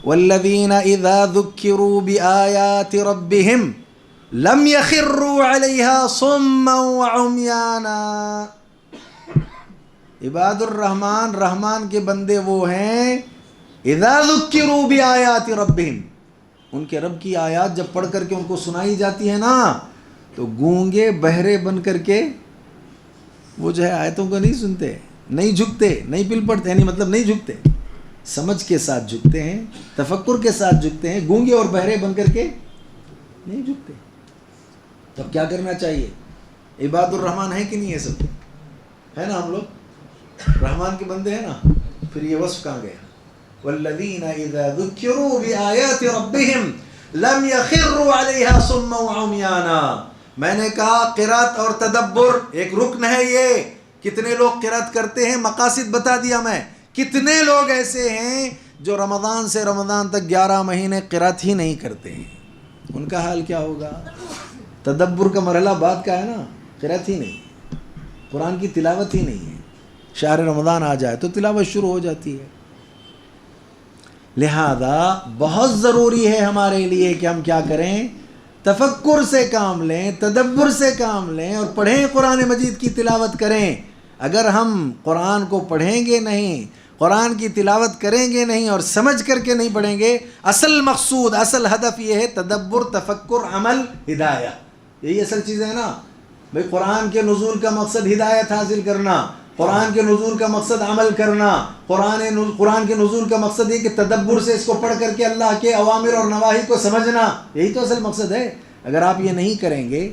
والذین اذا ذکروا بآیات ربہم لم یخروا علیہا صما وعمیانا. عباد الرحمن, رحمان کے بندے وہ ہیں, اذا ذکروا بآیات ربہم, ان کے رب کی آیات جب پڑھ کر کے ان کو سنائی جاتی ہے نا, تو گونگے بہرے بن کر کے وہ جو ہے آیتوں کو نہیں سنتے, نہیں جھکتے, نہیں پل پڑتے, یعنی مطلب نہیں جھکتے, سمجھ کے ساتھ جھکتے ہیں, تفکر کے ساتھ جھکتے ہیں. گونگے اور بہرے بن کر کے نہیں جھکتے. تب کیا کرنا چاہیے؟ عباد الرحمن ہے کہ نہیں ہے؟ سب ہے نا, ہم لوگ رحمان کے بندے ہیں نا. پھر یہ وصف کہاں گیا؟ والذین اذا ذکروا بآیات ربہم لم یخروا علیہا صما وعمیانا. میں نے کہا قرات اور تدبر ایک رکن ہے. یہ کتنے لوگ قرات کرتے ہیں؟ مقاصد بتا دیا میں. کتنے لوگ ایسے ہیں جو رمضان سے رمضان تک 11 مہینے قرات ہی نہیں کرتے ہیں, ان کا حال کیا ہوگا؟ تدبر کا مرحلہ بعد کا ہے نا, قرات ہی نہیں, قرآن کی تلاوت ہی نہیں ہے. شہر رمضان آ جائے تو تلاوت شروع ہو جاتی ہے. لہذا بہت ضروری ہے ہمارے لیے کہ ہم کیا کریں؟ تفکر سے کام لیں, تدبر سے کام لیں اور پڑھیں, قرآن مجید کی تلاوت کریں. اگر ہم قرآن کو پڑھیں گے نہیں, قرآن کی تلاوت کریں گے نہیں اور سمجھ کر کے نہیں پڑھیں گے, اصل مقصود, اصل ہدف یہ ہے تدبر, تفکر, عمل, ہدایہ. یہی اصل چیزیں ہیں نا بھئی. قرآن کے نزول کا مقصد ہدایت حاصل کرنا, قرآن کے نزول کا مقصد عمل کرنا, قرآن کے نزول کا مقصد یہ کہ تدبر سے اس کو پڑھ کر کے اللہ کے اوامر اور نواہی کو سمجھنا. یہی تو اصل مقصد ہے. اگر آپ یہ نہیں کریں گے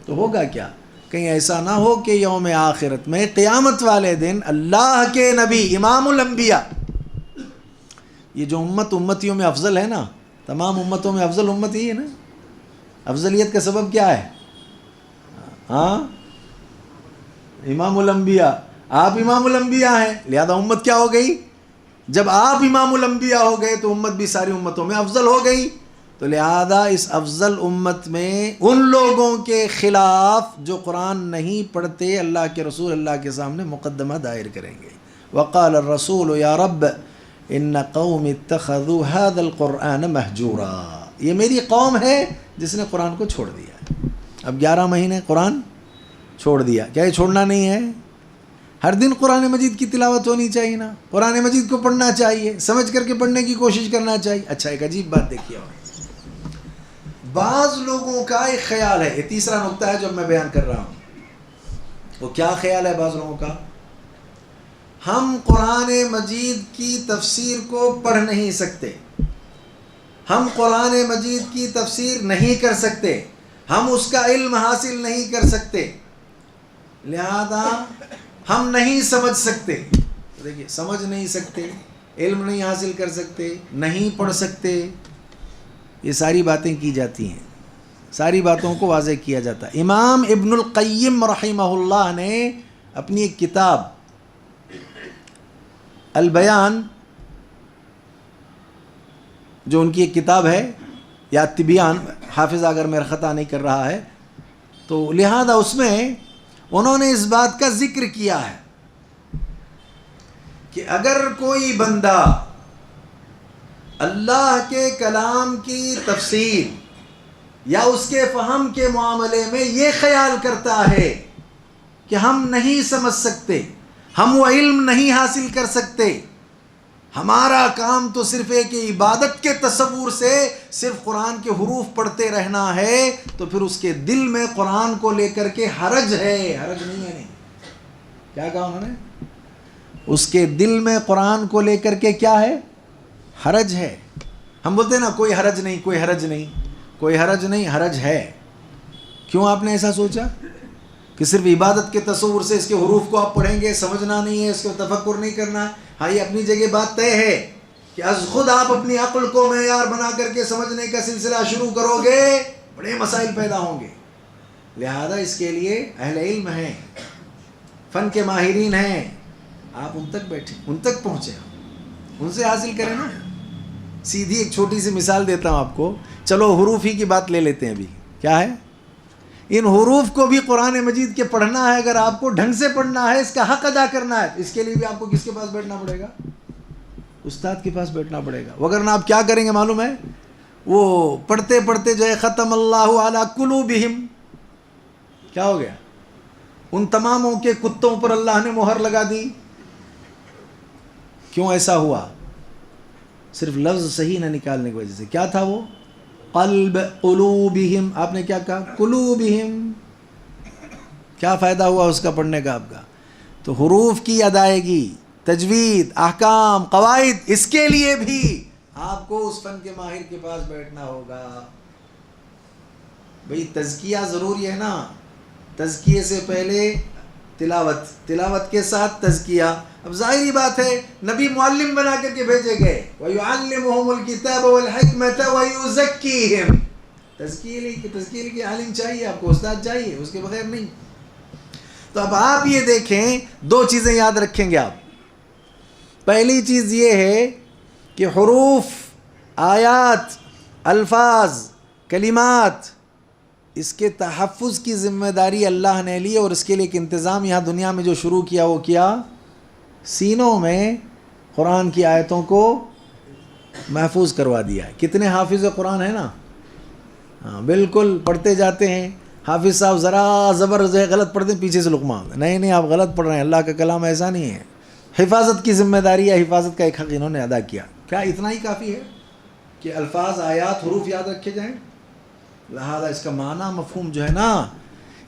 تو ہوگا کیا؟ کہیں ایسا نہ ہو کہ یوم آخرت میں, قیامت والے دن, اللہ کے نبی امام الانبیاء, یہ جو امتیوں میں افضل ہے نا, تمام امتوں میں افضل امت ہی ہے نا. افضلیت کا سبب کیا ہے؟ ہاں, امام الانبیاء. آپ امام الانبیاء ہیں, لہذا امت کیا ہو گئی؟ جب آپ امام الانبیاء ہو گئے تو امت بھی ساری امتوں میں افضل ہو گئی. تو لہذا اس افضل امت میں ان لوگوں کے خلاف جو قرآن نہیں پڑھتے, اللہ کے رسول اللہ کے سامنے مقدمہ دائر کریں گے. وقال الرسول یا رب ان قوم اتخذوا هذا القرآن مہجورا. یہ میری قوم ہے جس نے قرآن کو چھوڑ دیا. اب 11 مہینے قرآن چھوڑ دیا. کیا یہ چھوڑنا نہیں ہے؟ ہر دن قرآن مجید کی تلاوت ہونی چاہیے نا, قرآن مجید کو پڑھنا چاہیے, سمجھ کر کے پڑھنے کی کوشش کرنا چاہیے. اچھا ایک عجیب بات دیکھیے, اور بعض لوگوں کا ایک خیال ہے, یہ تیسرا نقطہ ہے جو میں بیان کر رہا ہوں. وہ کیا خیال ہے بعض لوگوں کا؟ ہم قرآن مجید کی تفسیر کو پڑھ نہیں سکتے، ہم قرآن مجید کی تفسیر نہیں کر سکتے، ہم اس کا علم حاصل نہیں کر سکتے، لہذا ہم نہیں سمجھ سکتے. دیکھیے، سمجھ نہیں سکتے، علم نہیں حاصل کر سکتے، نہیں پڑھ سکتے، یہ ساری باتیں کی جاتی ہیں، ساری باتوں کو واضح کیا جاتا ہے. امام ابن القیم رحمہ اللہ نے اپنی ایک کتاب البیان، جو ان کی ایک کتاب ہے، یا طبیان، حافظ اگر میرا خطا نہیں کر رہا ہے تو، لہذا اس میں انہوں نے اس بات کا ذکر کیا ہے کہ اگر کوئی بندہ اللہ کے کلام کی تفسیر یا اس کے فہم کے معاملے میں یہ خیال کرتا ہے کہ ہم نہیں سمجھ سکتے، ہم وہ علم نہیں حاصل کر سکتے، ہمارا کام تو صرف ایک عبادت کے تصور سے صرف قرآن کے حروف پڑھتے رہنا ہے، تو پھر اس کے دل میں قرآن کو لے کر کے حرج ہے. حرج نہیں ہے، نہیں، کیا کہا انہوں نے؟ اس کے دل میں قرآن کو لے کر کے کیا ہے؟ حرج ہے. ہم بولتے ہیں نا کوئی حرج نہیں، کوئی حرج نہیں، کوئی حرج نہیں، حرج ہے. کیوں آپ نے ایسا سوچا کہ صرف عبادت کے تصور سے اس کے حروف کو آپ پڑھیں گے، سمجھنا نہیں ہے، اس کو تفکر نہیں کرنا؟ ہاں، یہ اپنی جگہ بات طے ہے کہ از خود آپ اپنی عقل کو معیار بنا کر کے سمجھنے کا سلسلہ شروع کرو گے، بڑے مسائل پیدا ہوں گے. لہذا اس کے لیے اہل علم ہیں، فن کے ماہرین ہیں، آپ ان تک بیٹھیں، ان تک پہنچیں، ان سے حاصل کریں نا. سیدھی ایک چھوٹی سی مثال دیتا ہوں آپ کو، چلو حروف ہی کی بات لے لیتے ہیں. ابھی کیا ہے؟ ان حروف کو بھی قرآن مجید کے پڑھنا ہے، اگر آپ کو ڈھنگ سے پڑھنا ہے، اس کا حق ادا کرنا ہے، اس کے لیے بھی آپ کو کس کے پاس بیٹھنا پڑے گا؟ استاد کے پاس بیٹھنا پڑے گا. وگرنہ آپ کیا کریں گے معلوم ہے؟ وہ پڑھتے پڑھتے جو ہے ختم اللہ علی قلوبہم، کیا ہو گیا؟ ان تماموں کے کتوں پر اللہ نے مہر لگا دی. کیوں ایسا ہوا؟ صرف لفظ صحیح نہ نکالنے کی وجہ سے. کیا تھا وہ؟ قلب قلوبہم. آپ نے کیا کہا؟ قلوبہم. کیا فائدہ ہوا اس کا پڑھنے کا آپ کا؟ تو حروف کی ادائیگی، تجوید، احکام، قواعد، اس کے لیے بھی آپ کو اس فن کے ماہر کے پاس بیٹھنا ہوگا. بھئی تزکیہ ضروری ہے نا، تزکیے سے پہلے تلاوت، تلاوت کے ساتھ تزکیہ. اب ظاہری بات ہے نبی معلم بنا کر کے بھیجے گئے، وَيُعَلِّمُهُمُ الْكِتَابَ وَالْحِكْمَةَ وَيُزَكِّيهِمْ. تزکیے کے عالم چاہیے آپ کو، استاد چاہیے، اس کے بغیر نہیں. تو اب آپ یہ دیکھیں، دو چیزیں یاد رکھیں گے آپ. پہلی چیز یہ ہے کہ حروف، آیات، الفاظ، کلمات، اس کے تحفظ کی ذمہ داری اللہ نے لی، اور اس کے لیے ایک انتظام یہاں دنیا میں جو شروع کیا وہ کیا؟ سینوں میں قرآن کی آیتوں کو محفوظ کروا دیا ہے. کتنے حافظ قرآن ہیں نا؟ ہاں بالکل، پڑھتے جاتے ہیں. حافظ صاحب ذرا زبر غلط پڑھتے ہیں، پیچھے سے لقمہ، نہیں آپ غلط پڑھ رہے ہیں، اللہ کا کلام ایسا نہیں ہے. حفاظت کی ذمہ داری یا حفاظت کا ایک حق انہوں نے ادا کیا. کیا اتنا ہی کافی ہے کہ الفاظ، آیات، حروف یاد رکھے جائیں؟ لہذا اس کا معنی، مفہوم جو ہے نا،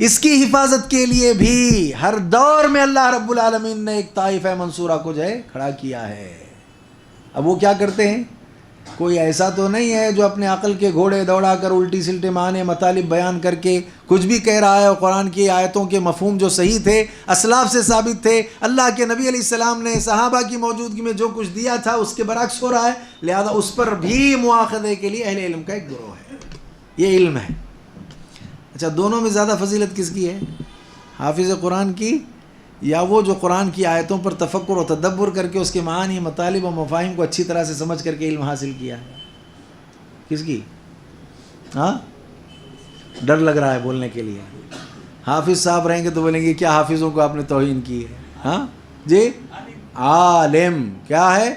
اس کی حفاظت کے لیے بھی ہر دور میں اللہ رب العالمین نے ایک طائفہ منصورہ کو جو ہے کھڑا کیا ہے. اب وہ کیا کرتے ہیں؟ کوئی ایسا تو نہیں ہے جو اپنے عقل کے گھوڑے دوڑا کر الٹی سلٹے معنی مطالب بیان کر کے کچھ بھی کہہ رہا ہے. اور قرآن کی آیتوں کے مفہوم جو صحیح تھے، اسلاف سے ثابت تھے، اللہ کے نبی علیہ السلام نے صحابہ کی موجودگی میں جو کچھ دیا تھا اس کے برعکس ہو رہا ہے. لہذا اس پر بھی مواخذے کے لیے اہل علم کا ایک گروہ ہے. یہ علم ہے. اچھا، دونوں میں زیادہ فضیلت کس کی ہے؟ حافظ قرآن کی، یا وہ جو قرآن کی آیتوں پر تفکر و تدبر کر کے اس کے معانی، مطالب و مفاہیم کو اچھی طرح سے سمجھ کر کے علم حاصل کیا ہے؟ کس کی؟ ہاں، ڈر لگ رہا ہے بولنے کے لیے. حافظ صاحب رہیں گے تو بولیں گے کیا حافظوں کو آپ نے توہین کی ہے؟ ہاں جی، عالم کیا ہے؟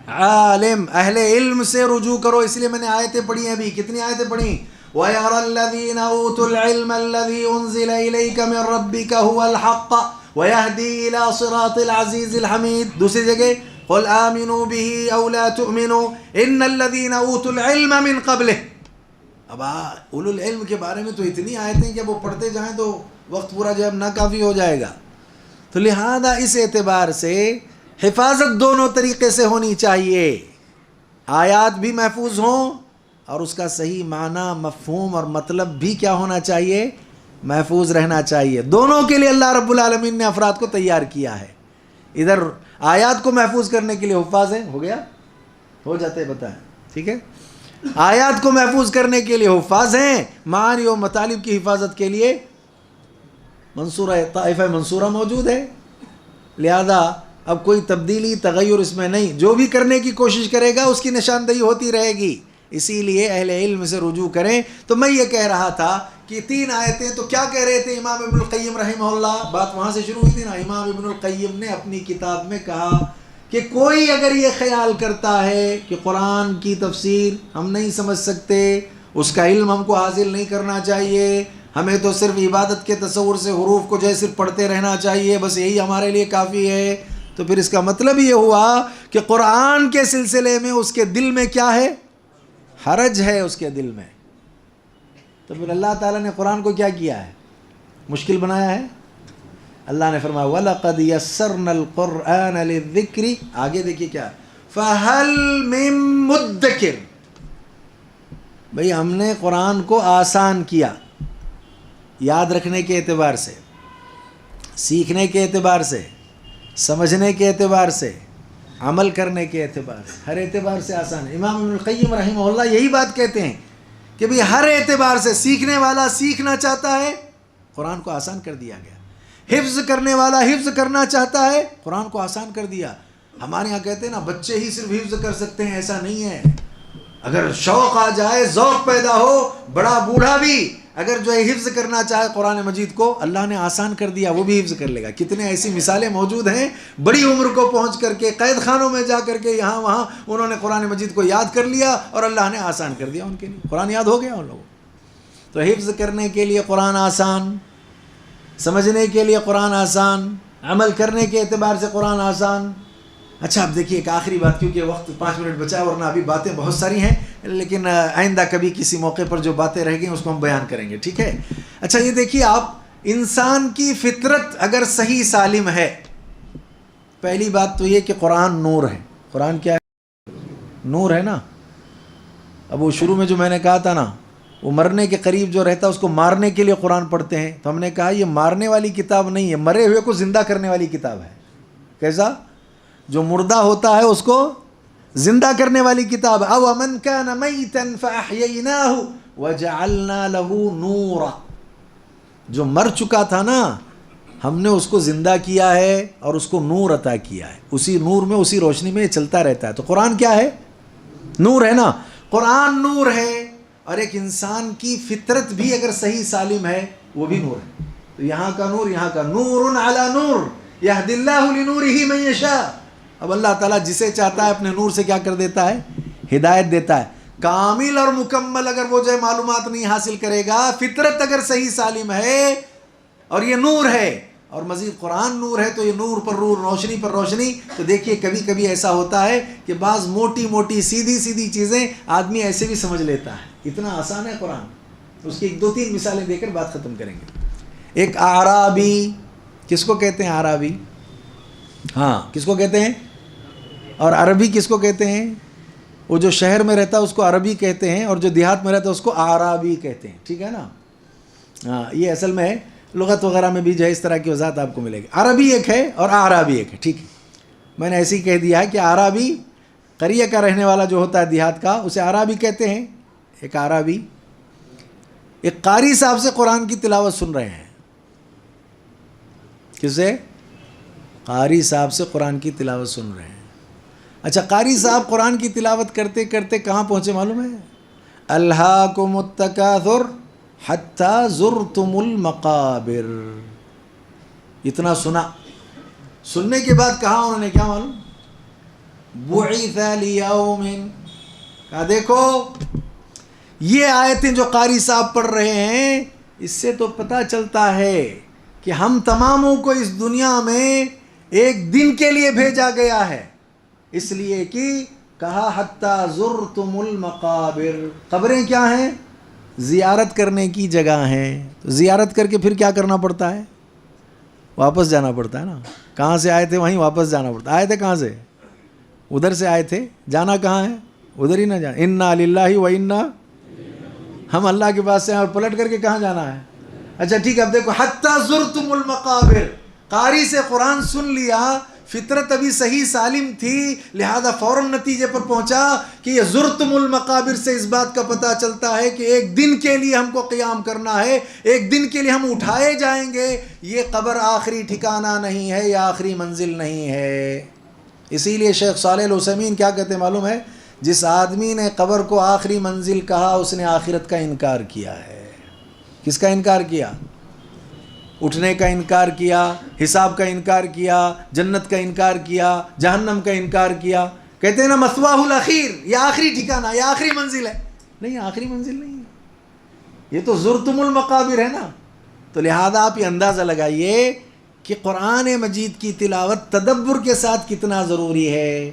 عالم. اہل علم سے رجوع کرو. اس لیے میں نے آیتیں پڑھی ہیں. ابھی کتنی آیتیں پڑھی؟ وَيَرَى الَّذِينَ أُوتُوا الْعِلْمَ الَّذِي أُنزِلَ إِلَيْكَ مِنْ رَبِّكَ هُوَ الْحَقَّ وَيَهْدِي إِلَى صِرَاطِ الْعَزِيزِ الْحَمِيدِ. دوسری جگہ قُلْ آمِنُوا بِهِ أَوْ لَا تُؤْمِنُوا إِنَّ الَّذِينَ أُوتُوا الْعِلْمَ مِنْ قَبْلِهِ. اب اولو العلم کے بارے میں تو اتنی آیتیں کہ وہ پڑھتے جائیں تو وقت پورا جو ہے ناکافی ہو جائے گا. تو لہذا اس اعتبار سے حفاظت دونوں طریقے سے ہونی چاہیے، آیات بھی محفوظ ہوں اور اس کا صحیح معنی، مفہوم اور مطلب بھی کیا ہونا چاہیے، محفوظ رہنا چاہیے۔ دونوں کے لیے اللہ رب العالمین نے افراد کو تیار کیا ہے۔ ادھر آیات کو محفوظ کرنے کے لیے حفاظ ہیں، ہو گیا، ہو جاتے بتائیں، ٹھیک ہے، آیات کو محفوظ کرنے کے لیے حفاظ ہیں، معانی و مطالب کی حفاظت کے لیے منصورہ طائفہ منصورہ موجود ہے۔ لہذا اب کوئی تبدیلی تغیر اس میں نہیں، جو بھی کرنے کی کوشش کرے گا اس کی نشاندہی ہوتی رہے گی۔ اسی لیے اہل علم سے رجوع کریں۔ تو میں یہ کہہ رہا تھا کہ 3 آیتیں، تو کیا کہہ رہے تھے امام ابن القیم رحمہ اللہ، بات وہاں سے شروع ہوئی تھی نا۔ امام ابن القیم نے اپنی کتاب میں کہا کہ کوئی اگر یہ خیال کرتا ہے کہ قرآن کی تفسیر ہم نہیں سمجھ سکتے، اس کا علم ہم کو حاصل نہیں کرنا چاہیے، ہمیں تو صرف عبادت کے تصور سے حروف کو جو ہے صرف پڑھتے رہنا چاہیے، بس یہی ہمارے لیے کافی ہے، تو پھر اس کا مطلب یہ ہوا کہ قرآن کے سلسلے میں اس کے دل میں کیا ہے، حرج ہے اس کے دل میں۔ تو پھر اللہ تعالیٰ نے قرآن کو کیا کیا ہے، مشکل بنایا ہے۔ اللہ نے فرمایا وَلَقَدْ يَسَّرْنَا الْقُرْآنَ لِلذِّكْرِ، آگے دیکھیے کیا، فَهَلْ مِن مُدَّكِرٍ، بھئی ہم نے قرآن کو آسان کیا، یاد رکھنے کے اعتبار سے، سیکھنے کے اعتبار سے، سمجھنے کے اعتبار سے، عمل کرنے کے اعتبار سے، ہر اعتبار سے آسان ہے۔ امام ابن القیم رحمہ اللہ یہی بات کہتے ہیں کہ بھئی ہر اعتبار سے سیکھنے والا سیکھنا چاہتا ہے، قرآن کو آسان کر دیا گیا۔ حفظ کرنے والا حفظ کرنا چاہتا ہے، قرآن کو آسان کر دیا۔ ہمارے ہاں کہتے ہیں نا بچے ہی صرف حفظ کر سکتے ہیں، ایسا نہیں ہے۔ اگر شوق آ جائے، ذوق پیدا ہو، بڑا بوڑھا بھی اگر جو ہے حفظ کرنا چاہے قرآن مجید کو، اللہ نے آسان کر دیا، وہ بھی حفظ کر لے گا۔ کتنے ایسی مثالیں موجود ہیں، بڑی عمر کو پہنچ کر کے قید خانوں میں جا کر کے یہاں وہاں انہوں نے قرآن مجید کو یاد کر لیا اور اللہ نے آسان کر دیا ان کے لیے، قرآن یاد ہو گیا ان لوگوں۔ تو حفظ کرنے کے لیے قرآن آسان، سمجھنے کے لیے قرآن آسان، عمل کرنے کے اعتبار سے قرآن آسان۔ اچھا اب دیکھیے ایک آخری بات، کیونکہ وقت 5 منٹ بچا ہے ورنہ ابھی باتیں بہت ساری ہیں، لیکن آئندہ کبھی کسی موقع پر جو باتیں رہ گئی اس کو ہم بیان کریں گے، ٹھیک ہے۔ اچھا یہ دیکھیے آپ، انسان کی فطرت اگر صحیح سالم ہے، پہلی بات تو یہ کہ قرآن نور ہے۔ قرآن کیا ہے؟ نور ہے نا۔ اب وہ شروع میں جو میں نے کہا تھا نا، وہ مرنے کے قریب جو رہتا ہے اس کو مارنے کے لیے قرآن پڑھتے ہیں، تو ہم نے کہا یہ مارنے والی کتاب نہیں ہے، مرے ہوئے کو زندہ کرنے والی کتاب ہے۔ کیسا؟ جو مردہ ہوتا ہے اس کو زندہ کرنے والی کتاب ہے۔ او من کان میتا فاحییناہ وجعلنا له نورا، جو مر چکا تھا نا ہم نے اس کو زندہ کیا ہے اور اس کو نور عطا کیا ہے، اسی نور میں، اسی روشنی میں یہ چلتا رہتا ہے۔ تو قرآن کیا ہے؟ نور ہے نا۔ قرآن نور ہے، اور ایک انسان کی فطرت بھی اگر صحیح سالم ہے وہ بھی نور ہے۔ تو یہاں کا نور، یہاں کا نور علی نور یہدی اللہ لنورہ من یشاء۔ اب اللہ تعالیٰ جسے چاہتا ہے اپنے نور سے کیا کر دیتا ہے؟ ہدایت دیتا ہے۔ کامل اور مکمل اگر وہ جو ہے معلومات نہیں حاصل کرے گا، فطرت اگر صحیح سالم ہے اور یہ نور ہے اور مزید قرآن نور ہے، تو یہ نور پر نور، روشنی پر روشنی۔ تو دیکھیے کبھی کبھی ایسا ہوتا ہے کہ بعض موٹی موٹی سیدھی سیدھی چیزیں آدمی ایسے بھی سمجھ لیتا ہے، اتنا آسان ہے قرآن۔ اس کی 2-3 مثالیں دے کر بات ختم کریں گے۔ ایک اعرابی، کس کو کہتے ہیں اعرابی؟ ہاں کس کو کہتے ہیں؟ اور عربی کس کو کہتے ہیں؟ وہ جو شہر میں رہتا ہے اس کو عربی کہتے ہیں، اور جو دیہات میں رہتا ہے اس کو اعرابی کہتے ہیں، ٹھیک ہے نا۔ ہاں یہ اصل میں لغت وغیرہ میں بھی جو ہے اس طرح کی وضاحت آپ کو ملے گی۔ عربی ایک ہے اور اعرابی ایک ہے، ٹھیک ہے۔ میں نے ایسے ہی کہہ دیا ہے کہ اعرابی قریہ کا رہنے والا جو ہوتا ہے دیہات کا، اسے اعرابی کہتے ہیں۔ ایک اعرابی ایک قاری صاحب سے قرآن کی تلاوت سن رہے ہیں۔ کس سے؟ قاری صاحب سے قرآن کی تلاوت سن رہے ہیں۔ اچھا قاری صاحب قرآن کی تلاوت کرتے کرتے کہاں پہنچے معلوم ہے؟ الہاکم التکاثر حتی زرتم المقابر۔ اتنا سنا، سننے کے بعد کہا انہوں نے کیا معلوم؟ بعث لیوم، کہا دیکھو یہ آیتیں جو قاری صاحب پڑھ رہے ہیں، اس سے تو پتہ چلتا ہے کہ ہم تماموں کو اس دنیا میں ایک دن کے لیے بھیجا گیا ہے، اس لیے کہ کہا حتی زرتم المقابر، قبریں کیا ہیں؟ زیارت کرنے کی جگہ ہیں۔ تو زیارت کر کے پھر کیا کرنا پڑتا ہے؟ واپس جانا پڑتا ہے نا۔ کہاں سے آئے تھے وہیں واپس جانا پڑتا. آئے تھے کہاں سے؟ ادھر سے آئے تھے. جانا کہاں ہے؟ ادھر ہی نہ جانا. انا للہ و انا، ہم اللہ کے پاس سے ہیں اور پلٹ کر کے کہاں جانا ہے؟ اچھا ٹھیک ہے. اب دیکھو حتی زرتم المقابر، قاری سے قرآن سن لیا، فطرت ابھی صحیح سالم تھی، لہذا فوراً نتیجے پر پہنچا کہ یہ زرتم المقابر سے اس بات کا پتہ چلتا ہے کہ ایک دن کے لیے ہم کو قیام کرنا ہے، ایک دن کے لیے ہم اٹھائے جائیں گے. یہ قبر آخری ٹھکانہ نہیں ہے، یہ آخری منزل نہیں ہے. اسی لیے شیخ صالح العثیمین کیا کہتے ہیں معلوم ہے؟ جس آدمی نے قبر کو آخری منزل کہا اس نے آخرت کا انکار کیا ہے. کس کا انکار کیا؟ اٹھنے کا انکار کیا، حساب کا انکار کیا، جنت کا انکار کیا، جہنم کا انکار کیا. کہتے ہیں نا مثواہ الاخیر، یہ آخری ٹھکانہ، یہ آخری منزل ہے. نہیں، آخری منزل نہیں ہے، یہ تو زرتم المقابر ہے نا. تو لہذا آپ یہ اندازہ لگائیے کہ قرآن مجید کی تلاوت تدبر کے ساتھ کتنا ضروری ہے.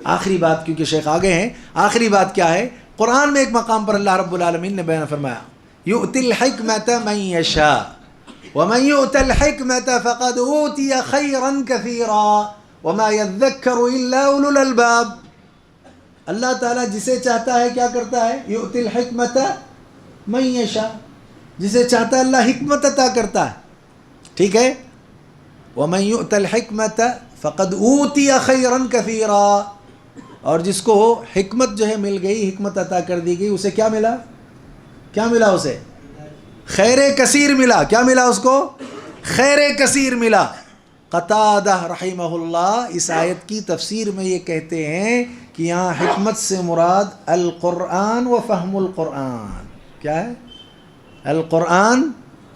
آخری بات، کیونکہ شیخ آگے ہیں، آخری بات کیا ہے؟ قرآن میں ایک مقام پر اللہ رب العالمین نے بیان فرمایا یؤتی الحکمۃ من یشاء ومن یؤت الحکمۃ فقد اوتی خیرا کثیرا وما یذکر الا اولو الالباب. اللہ تعالیٰ جسے چاہتا ہے کیا کرتا ہے؟ یؤتی الحکمۃ من یشاء، جسے چاہتا ہے اللہ حکمت عطا کرتا ہے. ٹھیک ہے؟ ومن یؤت الحکمۃ فقد اوتی خیرا کثیرا، اور جس کو حکمت جو ہے مل گئی، حکمت عطا کر دی گئی، اسے کیا ملا؟ کیا ملا اسے؟ خیر کثیر ملا. کیا ملا اس کو؟ خیر کثیر ملا. قتادہ رحمہ اللہ اس آیت کی تفسیر میں یہ کہتے ہیں کہ یہاں حکمت سے مراد القرآن و فہم القرآن. کیا ہے؟ القرآن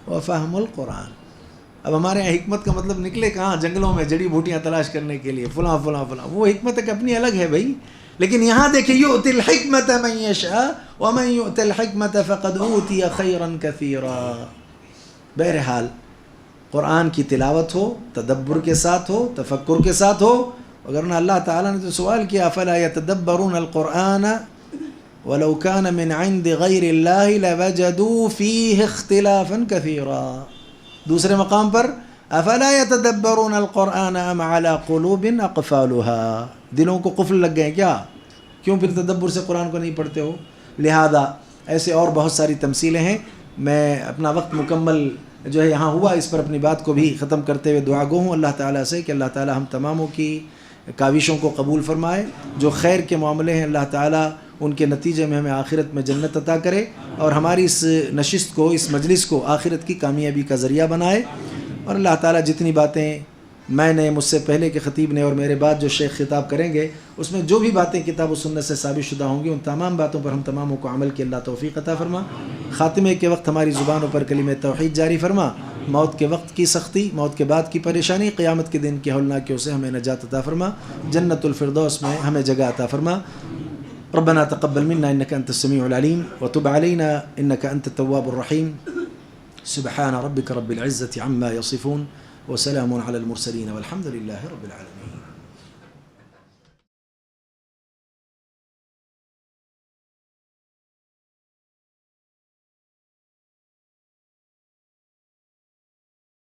و فہم القرآن. اب ہمارے یہاں حکمت کا مطلب نکلے کہاں؟ جنگلوں میں جڑی بوٹیاں تلاش کرنے کے لیے فلاں فلاں فلاں، وہ حکمت ایک اپنی الگ ہے بھائی. لیکن یہاں دیکھیں یؤتی الحکمۃ من یشاء ومن یؤت الحکمۃ فقد اوتی خیرا کثیرا. بہرحال قرآن کی تلاوت ہو، تدبر کے ساتھ ہو، تفکر کے ساتھ ہو. وگرنہ اللہ تعالیٰ نے تو سوال کیا افلا یتدبرون القرآن ولو كان من عند غیر اللہ لوجدوا فیہ اختلافا کثیرا. دوسرے مقام پر افلا یتدبرون القرآن ام علی قلوب اقفالها، دلوں کو قفل لگ گئے کیا؟ کیوں پھر تدبر سے قرآن کو نہیں پڑھتے ہو؟ لہذا ایسے اور بہت ساری تمثیلیں ہیں. میں اپنا وقت مکمل جو ہے یہاں ہوا، اس پر اپنی بات کو بھی ختم کرتے ہوئے دعا گو ہوں اللہ تعالیٰ سے کہ اللہ تعالیٰ ہم تماموں کی کاوشوں کو قبول فرمائے. جو خیر کے معاملے ہیں اللہ تعالیٰ ان کے نتیجے میں ہمیں آخرت میں جنت عطا کرے، اور ہماری اس نشست کو، اس مجلس کو آخرت کی کامیابی کا ذریعہ بنائے. اور اللہ تعالیٰ جتنی باتیں میں نے، مجھ سے پہلے کے خطیب نے اور میرے بعد جو شیخ خطاب کریں گے، اس میں جو بھی باتیں کتاب و سنت سے ثابت شدہ ہوں گی، ان تمام باتوں پر ہم تماموں کو عمل کی اللہ توفیق عطا فرما. خاتمے کے وقت ہماری زبانوں پر کلمہ توحید جاری فرما. موت کے وقت کی سختی، موت کے بعد کی پریشانی، قیامت کے دن کی ہولناکیوں سے ہمیں نجات عطا فرما. جنت الفردوس میں ہمیں جگہ عطا فرما. ربنا تقبل منا انك انت السميع العليم وتب علينا انك انت التواب الرحيم. سبحان ربك رب العزة عما يصفون وسلام على المرسلين والحمد لله رب العالمين.